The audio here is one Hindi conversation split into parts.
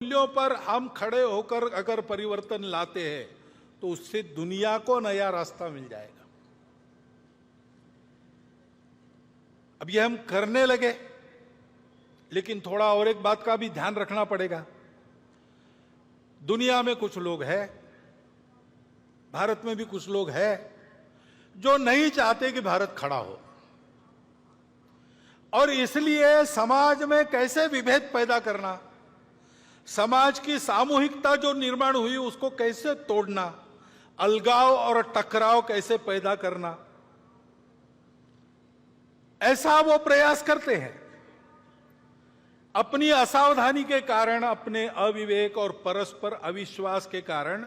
मूल्यों पर हम खड़े होकर अगर परिवर्तन लाते हैं तो उससे दुनिया को नया रास्ता मिल जाएगा। अब ये हम करने लगे, लेकिन थोड़ा और एक बात का भी ध्यान रखना पड़ेगा। दुनिया में कुछ लोग हैं, भारत में भी कुछ लोग हैं जो नहीं चाहते कि भारत खड़ा हो, और इसलिए समाज में कैसे विभेद पैदा करना, समाज की सामूहिकता जो निर्माण हुई उसको कैसे तोड़ना, अलगाव और टकराव कैसे पैदा करना, ऐसा वो प्रयास करते हैं। अपनी असावधानी के कारण, अपने अविवेक और परस्पर अविश्वास के कारण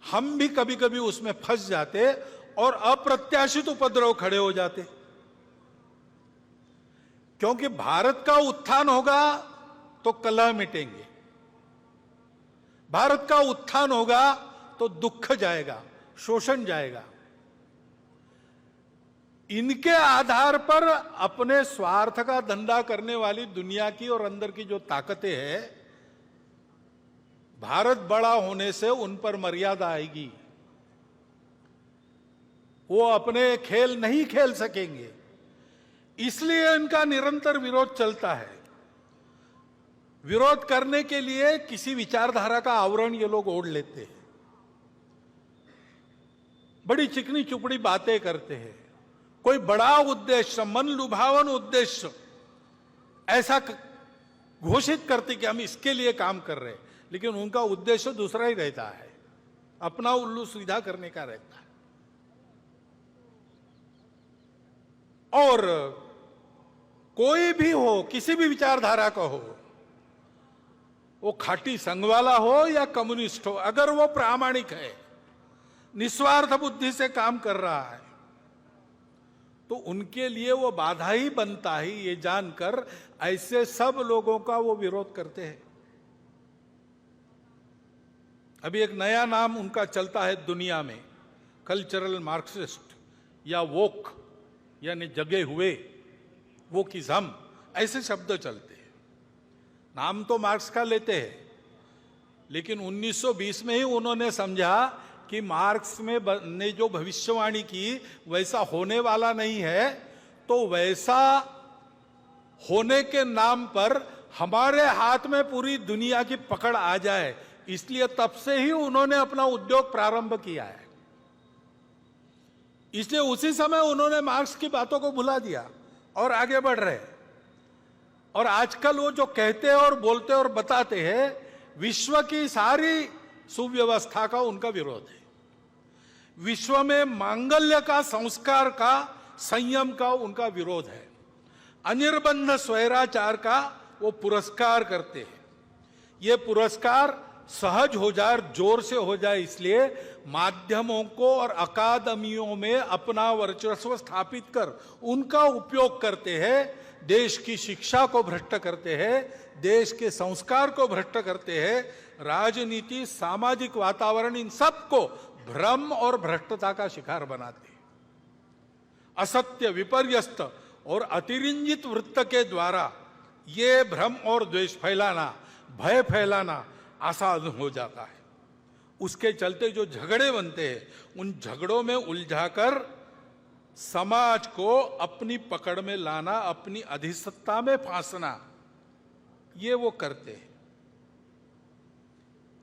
हम भी कभी कभी उसमें फंस जाते और अप्रत्याशित उपद्रव खड़े हो जाते। क्योंकि भारत का उत्थान होगा तो कलह मिटेंगे, भारत का उत्थान होगा तो दुख जाएगा, शोषण जाएगा। इनके आधार पर अपने स्वार्थ का धंधा करने वाली दुनिया की और अंदर की जो ताकतें हैं, भारत बड़ा होने से उन पर मर्यादा आएगी, वो अपने खेल नहीं खेल सकेंगे। इसलिए इनका निरंतर विरोध चलता है। विरोध करने के लिए किसी विचारधारा का आवरण ये लोग ओढ़ लेते हैं, बड़ी चिकनी चुपड़ी बातें करते हैं, कोई बड़ा उद्देश्य, मन लुभावन उद्देश्य ऐसा घोषित करते कि हम इसके लिए काम कर रहे हैं, लेकिन उनका उद्देश्य दूसरा ही रहता है, अपना उल्लू सीधा करने का रहता है। और कोई भी हो, किसी भी विचारधारा का हो, वो खाटी संघ वाला हो या कम्युनिस्ट हो, अगर वो प्रामाणिक है, निस्वार्थ बुद्धि से काम कर रहा है, तो उनके लिए वो बाधा ही बनता है। ये जानकर ऐसे सब लोगों का वो विरोध करते हैं। अभी एक नया नाम उनका चलता है दुनिया में, कल्चरल मार्क्सिस्ट या वोक, यानी जगे हुए, वोकिज्म, ऐसे शब्द चलते हैं। नाम तो मार्क्स का लेते हैं, लेकिन 1920 में ही उन्होंने समझा कि मार्क्स ने जो भविष्यवाणी की वैसा होने वाला नहीं है, तो वैसा होने के नाम पर हमारे हाथ में पूरी दुनिया की पकड़ आ जाए, इसलिए तब से ही उन्होंने अपना उद्योग प्रारंभ किया है। इसलिए उसी समय उन्होंने मार्क्स की बातों को भुला दिया और आगे बढ़ रहे। और आजकल वो जो कहते हैं और बोलते और बताते हैं, विश्व की सारी सुव्यवस्था का उनका विरोध है। विश्व में मांगल्य का, संस्कार का, संयम का उनका विरोध है। अनिर्बंध स्वैराचार का वो पुरस्कार करते हैं। ये पुरस्कार सहज हो जाए, जोर से हो जाए, इसलिए माध्यमों को और अकादमियों में अपना वर्चस्व स्थापित कर उनका उपयोग करते हैं। देश की शिक्षा को भ्रष्ट करते हैं, देश के संस्कार को भ्रष्ट करते हैं, राजनीति, सामाजिक वातावरण, इन सबको भ्रम और भ्रष्टता का शिकार बनाते हैं। असत्य, विपर्यस्त और अतिरंजित वृत्त के द्वारा ये भ्रम और द्वेष फैलाना, भय फैलाना आसान हो जाता है। उसके चलते जो झगड़े बनते हैं, उन झगड़ों में उलझाकर समाज को अपनी पकड़ में लाना, अपनी अधिसत्ता में फांसना, ये वो करते हैं।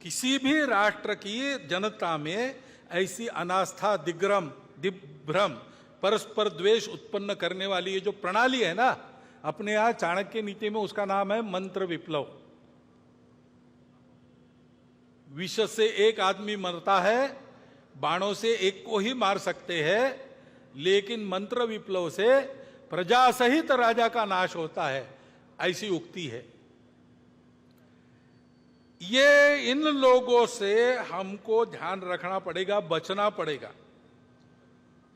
किसी भी राष्ट्र की जनता में ऐसी अनास्था, दिग्भ्रम, परस्पर द्वेष उत्पन्न करने वाली ये जो प्रणाली है ना, अपने यहां चाणक्य नीति में उसका नाम है मंत्र विप्लव। विष से एक आदमी मरता है, बाणों से एक को ही मार सकते हैं, लेकिन मंत्र विप्लव से प्रजा सहित राजा का नाश होता है, ऐसी उक्ति है। ये इन लोगों से हमको ध्यान रखना पड़ेगा, बचना पड़ेगा।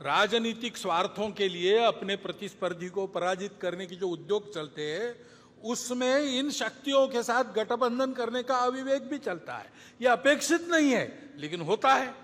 राजनीतिक स्वार्थों के लिए अपने प्रतिस्पर्धी को पराजित करने की जो उद्योग चलते हैं, उसमें इन शक्तियों के साथ गठबंधन करने का अविवेक भी चलता है। यह अपेक्षित नहीं है, लेकिन होता है।